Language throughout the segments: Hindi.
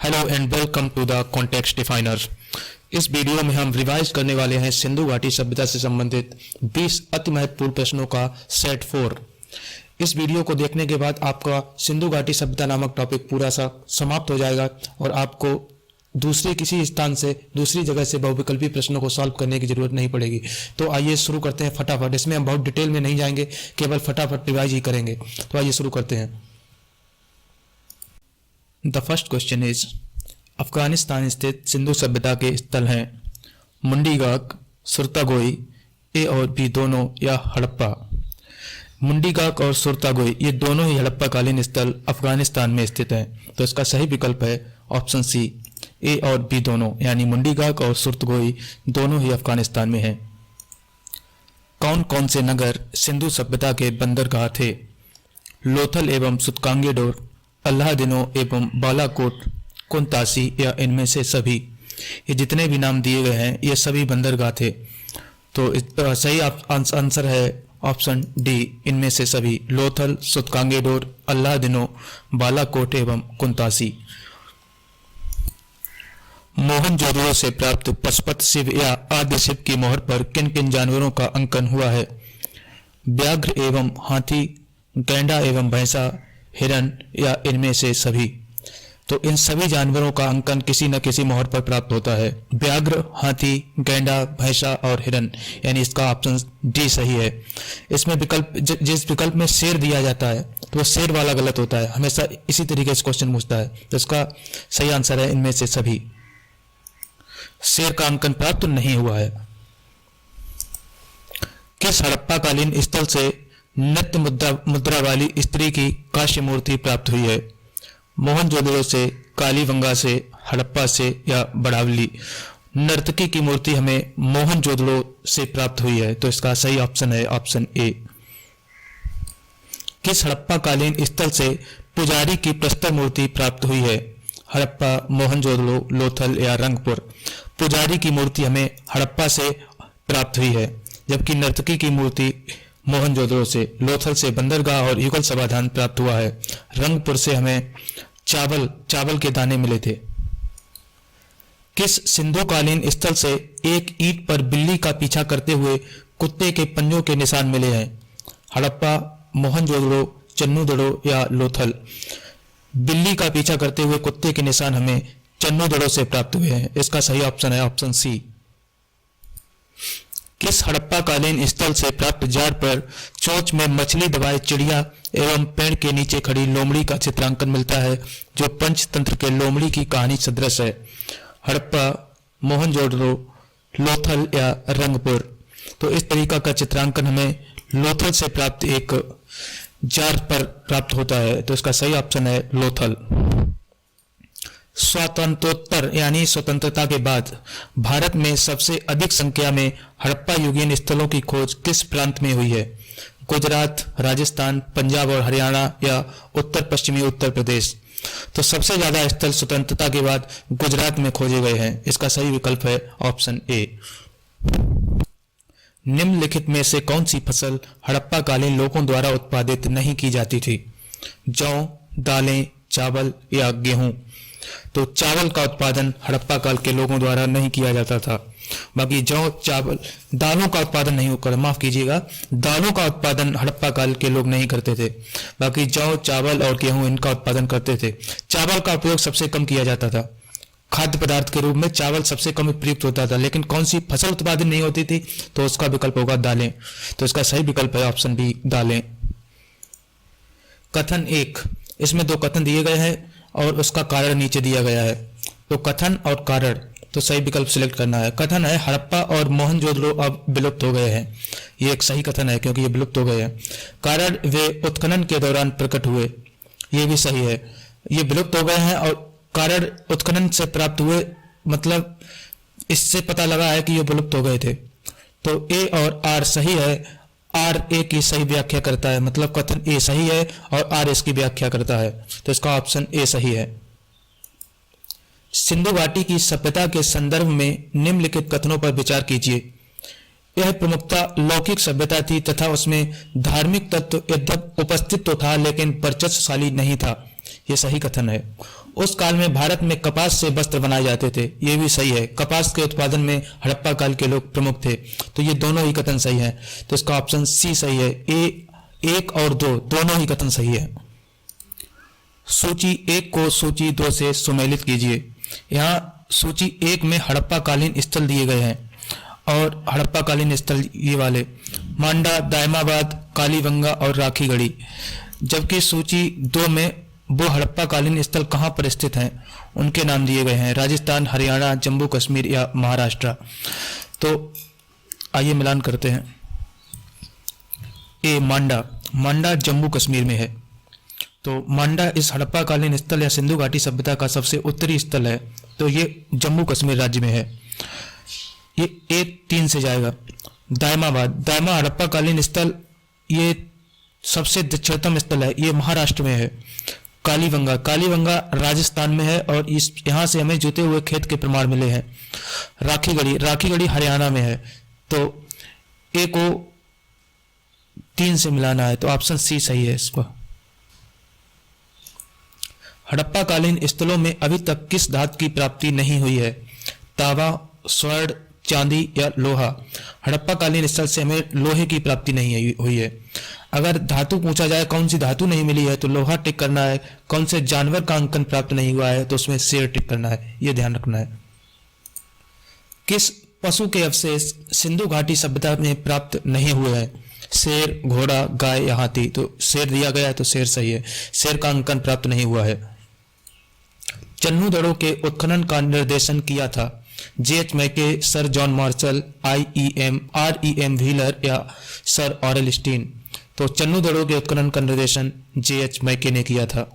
Hello and welcome to the context definer. इस वीडियो में हम रिवाइज करने वाले हैं सिंधु घाटी सभ्यता से संबंधित 20 अति महत्वपूर्ण प्रश्नों का सेट 4। इस वीडियो को देखने के बाद आपका सिंधु घाटी सभ्यता नामक टॉपिक पूरा सा समाप्त हो जाएगा और आपको दूसरे किसी स्थान से दूसरी जगह से बहुविकल्पी प्रश्नों को सॉल्व करने की जरूरत नहीं पड़ेगी। तो आइए शुरू करते हैं फटाफट। इसमें हम बहुत डिटेल में नहीं जाएंगे, केवल फटाफट रिवाइज ही करेंगे। तो आइए शुरू करते हैं। The first question is, Afghanistan स्थित सिंधु सभ्यता के स्थल हैं मुंडीगाक, सुरतागोई, ए और बी दोनों, या हड़प्पा। मुंडीगाक और सुरतागोई ये दोनों ही हड़प्पा कालीन स्थल अफगानिस्तान में स्थित हैं। तो इसका सही विकल्प है ऑप्शन सी, ए और बी दोनों, यानी मुंडीगाक और सुरतगोई दोनों ही अफगानिस्तान में हैं। कौन कौन से नगर सिंधु सभ्यता के बंदरगाह थे? लोथल एवं सुतकांगेडोर, अल्लाहदिनो एवं बालाकोट, कुंतासी, या इनमें से सभी। ये जितने भी नाम दिए गए हैं ये सभी बंदरगाह थे। तो सही आंसर है ऑप्शन डी, इनमें से सभी। लोथल, सुतकांगेडोर, अल्लाहदिनो, बालाकोट एवं कुंतासी। मोहनजोदड़ो से प्राप्त पशुपत शिव या आद्य शिव की मोहर पर किन किन जानवरों का अंकन हुआ है? व्याघ्र एवं हाथी, गैंडा एवं भैंसा, हिरन, या इनमें से सभी। तो इन सभी जानवरों का अंकन किसी न किसी मोहर पर प्राप्त होता है। व्याघ्र, हाथी, गैंडा, भैंसा और हिरन, यानी इसका ऑप्शन डी सही है। इसमें जिस विकल्प में शेर दिया जाता है तो वो शेर वाला गलत होता है, हमेशा इसी तरीके से क्वेश्चन पूछता है। तो इसका सही आंसर है इनमें से सभी। शेर का अंकन प्राप्त नहीं हुआ है। किस हड़प्पा कालीन स्थल से नृत्य मुद्रा वाली स्त्री की कांस्य मूर्ति प्राप्त हुई है? मोहनजोदड़ो से, कालीबंगा से, हड़प्पा से, या बड़ावली। नर्तकी की मूर्ति हमें मोहनजोदड़ो से प्राप्त हुई है। तो इसका सही ऑप्शन है ऑप्शन ए। किस हड़प्पा कालीन स्थल से पुजारी की प्रस्तर मूर्ति प्राप्त हुई है? हड़प्पा, मोहनजोदड़ो, लोथल, या रंगपुर। पुजारी की मूर्ति हमें हड़प्पा से प्राप्त हुई है, जबकि नर्तकी की मूर्ति मोहनजोदड़ो से। लोथल से बंदरगाह और युगल समाधान प्राप्त हुआ है। रंगपुर से हमें चावल के दाने मिले थे। किस सिंधुकालीन स्थल से एक ईंट पर बिल्ली का पीछा करते हुए कुत्ते के पंजों के निशान मिले हैं? हड़प्पा, मोहनजोदड़ो, चन्नूदड़ो, या लोथल। बिल्ली का पीछा करते हुए कुत्ते के निशान हमें चन्नूदड़ो से प्राप्त हुए हैं। इसका सही ऑप्शन है ऑप्शन सी। किस हड़प्पा कालीन स्थल से प्राप्त जार पर चोंच में मछली दबाए चिड़िया एवं पेड़ के नीचे खड़ी लोमड़ी का चित्रांकन मिलता है, जो पंचतंत्र के लोमड़ी की कहानी सदृश है? हड़प्पा, मोहनजोदड़ो, लोथल, या रंगपुर। तो इस तरीका का चित्रांकन हमें लोथल से प्राप्त एक जार पर प्राप्त होता है। तो इसका सही ऑप्शन है लोथल। स्वातंत्रोत्तर यानी स्वतंत्रता के बाद भारत में सबसे अधिक संख्या में हड़प्पा युगीन स्थलों की खोज किस प्रांत में हुई है? गुजरात, राजस्थान, पंजाब और हरियाणा, या उत्तर पश्चिमी उत्तर प्रदेश। तो सबसे ज्यादा स्थल स्वतंत्रता के बाद गुजरात में खोजे गए हैं। इसका सही विकल्प है ऑप्शन ए। निम्नलिखित में से कौन सी फसल हड़प्पा कालीन लोगों द्वारा उत्पादित नहीं की जाती थी? जौ, दालें, चावल, या गेहूं। तो चावल का उत्पादन हड़प्पा काल के लोगों द्वारा नहीं किया जाता था। बाकी जौ, चावल, दालों का उत्पादन नहीं होकर, माफ कीजिएगा, दालों का उत्पादन हड़प्पा काल के लोग नहीं करते थे। बाकी जौ, चावल और गेहूं इनका उत्पादन करते थे। चावल का उपयोग सबसे कम किया जाता था। खाद्य पदार्थ के रूप में चावल सबसे कम प्रयुक्त होता था। लेकिन कौन सी फसल उत्पादन नहीं होती थी? तो उसका विकल्प होगा दालें। तो इसका सही विकल्प है ऑप्शन बी, दालें। कथन 1, इसमें दो कथन दिए गए हैं और उसका कारण नीचे दिया गया है। तो कथन और कारण, तो सही विकल्प सिलेक्ट करना है। कथन है हड़प्पा और मोहनजोदड़ो अब विलुप्त हो गए हैं। ये एक सही कथन है क्योंकि ये विलुप्त हो गए हैं। कारण, वे उत्खनन के दौरान प्रकट हुए। ये भी सही है, ये विलुप्त हो गए हैं और कारण उत्खनन से प्राप्त हुए, मतलब इससे पता लगा है कि ये विलुप्त हो गए थे। तो ए और आर सही है। आर ए की सही व्याख्या करता है, मतलब कथन ए सही है और आर इसकी व्याख्या करता है। तो इसका ऑप्शन ए सही है। सिंधु घाटी की सभ्यता के संदर्भ में निम्नलिखित कथनों पर विचार कीजिए। यह प्रमुखता लौकिक सभ्यता थी तथा उसमें धार्मिक तत्व यद्यप उपस्थित तो था लेकिन वर्चस्वशाली नहीं था। ये सही कथन है। उस काल में भारत में कपास से वस्त्र बनाए जाते थे, ये भी सही है। कपास के उत्पादन में हड़प्पा काल के लोग प्रमुख थे, तो ये दोनों ही कथन सही है। तो इसका ऑप्शन सी सही है। ए 1 और 2 दोनों ही कथन सही है। सूची 1 को सूची 2 से सुमेलित कीजिए। यहाँ सूची 1 में हड़प्पा कालीन स्थल दिए गए हैं और हड़प्पा कालीन स्थल ये वाले मांडा, दायमाबाद, कालीबंगा और राखीगढ़ी, जबकि सूची 2 में वो हड़प्पा कालीन स्थल कहाँ पर स्थित हैं उनके नाम दिए गए हैं, राजस्थान, हरियाणा, जम्मू कश्मीर या महाराष्ट्र। तो आइए मिलान करते हैं। ए मांडा जम्मू कश्मीर में है, तो मांडा इस हड़प्पा कालीन स्थल या सिंधु घाटी सभ्यता का सबसे उत्तरी स्थल है, तो ये जम्मू कश्मीर राज्य में है। ये A3 से जाएगा। दायमा हड़प्पा कालीन स्थल, ये सबसे दक्षिणतम स्थल है, ये महाराष्ट्र में है। कालीबंगा राजस्थान में है और इस यहाँ से हमें जुते हुए खेत के प्रमाण मिले हैं। राखीगढ़ी हरियाणा में है, तो ए को 3 से मिलाना है, तो ऑप्शन सी सही है इसको। हड़प्पा कालीन स्थलों में अभी तक किस धातु की प्राप्ति नहीं हुई है? तांबा, स्वर्ण, चांदी या लोहा। हड़प्पा कालीन स्थल से हमें लोहे की प्राप्ति नहीं हुई है। अगर धातु पूछा जाए कौन सी धातु नहीं मिली है, तो लोहा टिक करना है। कौन से जानवर का अंकन प्राप्त नहीं हुआ है, तो उसमें शेर टिक करना है, यह ध्यान रखना है। किस पशु के अवशेष सिंधु घाटी सभ्यता में प्राप्त नहीं हुए हैं? शेर, घोड़ा, गाय या हाथी। तो शेर दिया गया है, तो शेर सही है। शेर का अंकन प्राप्त नहीं हुआ है। चन्नू दड़ों के उत्खनन का निर्देशन किया था J.H. मैके, sir John Marshall, R.E.M. Wheeler या सर ऑरेल स्टीन। तो चन्नू दड़ों के उत्खनन का निर्देशन J.H. मैके ने किया था।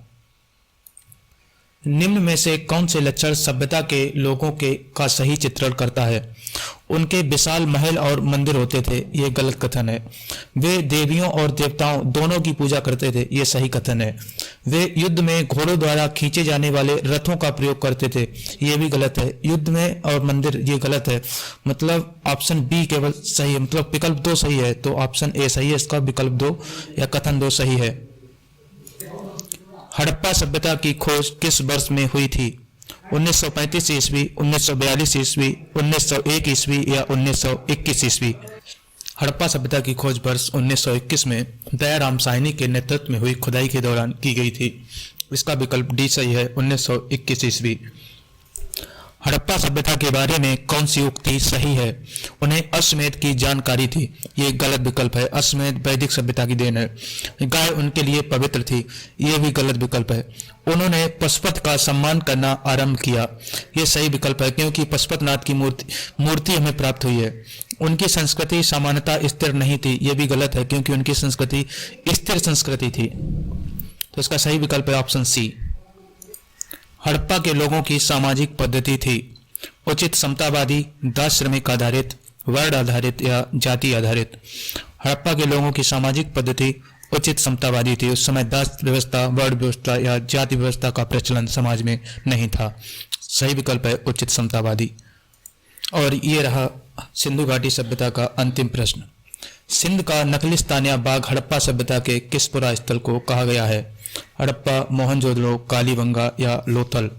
निम्न में से कौन से लक्षण सभ्यता के लोगों के का सही चित्रण करता है? उनके विशाल महल और मंदिर होते थे, ये गलत कथन है। वे देवियों और देवताओं दोनों की पूजा करते थे, ये सही कथन है। वे युद्ध में घोड़ों द्वारा खींचे जाने वाले रथों का प्रयोग करते थे, ये भी गलत है। युद्ध में और मंदिर, ये गलत है। मतलब ऑप्शन बी केवल सही है, मतलब विकल्प 2 सही है, तो ऑप्शन ए सही है इसका। विकल्प 2 या कथन 2 सही है। हड़प्पा सभ्यता की खोज किस वर्ष में हुई थी? 1935 ईस्वी, 1942 ईस्वी, 1901 ईस्वी या 1921 ईस्वी। हड़प्पा सभ्यता की खोज वर्ष 1921 में दयाराम साहनी के नेतृत्व में हुई खुदाई के दौरान की गई थी। इसका विकल्प डी सही है, 1921 ईस्वी। हड़प्पा सभ्यता के बारे में कौन सी उक्ति सही है? उन्हें अश्वमेध की जानकारी थी, ये गलत विकल्प है। अश्वमेध वैदिक सभ्यता की देन है। गाय उनके लिए पवित्र थी, ये भी गलत विकल्प है। उन्होंने पशुपति का सम्मान करना आरंभ किया, ये सही विकल्प है, क्योंकि पशुपतिनाथ की मूर्ति हमें प्राप्त हुई है। उनकी संस्कृति सामान्यता स्थिर नहीं थी, ये भी गलत है, क्योंकि उनकी संस्कृति स्थिर संस्कृति थी। तो इसका सही विकल्प है ऑप्शन सी। हड़प्पा के लोगों की सामाजिक पद्धति थी उचित समतावादी, दास श्रमिक आधारित, वर्ण आधारित या जाति आधारित। हड़प्पा के लोगों की सामाजिक पद्धति उचित समतावादी थी। उस समय दास व्यवस्था, वर्ण व्यवस्था या जाति व्यवस्था का प्रचलन समाज में नहीं था। सही विकल्प है उचित समतावादी। और ये रहा सिंधु घाटी सभ्यता का अंतिम प्रश्न। सिंध का नखलिस्तान या बाग हड़प्पा सभ्यता के किस पुरा स्थल को कहा गया है? हड़प्पा, मोहनजोदड़ो, कालीबंगा या लोथल।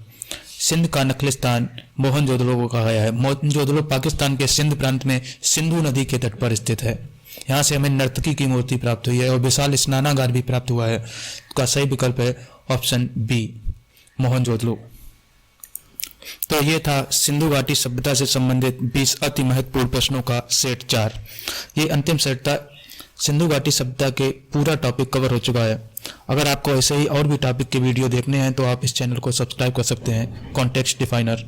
सिंध का नखलिस्तान मोहनजोदड़ो को कहा गया है। मोहनजोदड़ो पाकिस्तान के सिंध प्रांत में सिंधु नदी के तट पर स्थित है। यहाँ से हमें नर्तकी की मूर्ति प्राप्त हुई है और विशाल स्नानागार भी प्राप्त हुआ है। इसका सही विकल्प है ऑप्शन बी, मोहनजोदड़ो। तो ये था सिंधु घाटी सभ्यता से संबंधित 20 अति महत्वपूर्ण प्रश्नों का सेट 4। ये अंतिम सेट था। सिंधु घाटी सभ्यता के पूरा टॉपिक कवर हो चुका है। अगर आपको ऐसे ही और भी टॉपिक के वीडियो देखने हैं तो आप इस चैनल को सब्सक्राइब कर सकते हैं, कॉन्टेक्स्ट डिफाइनर।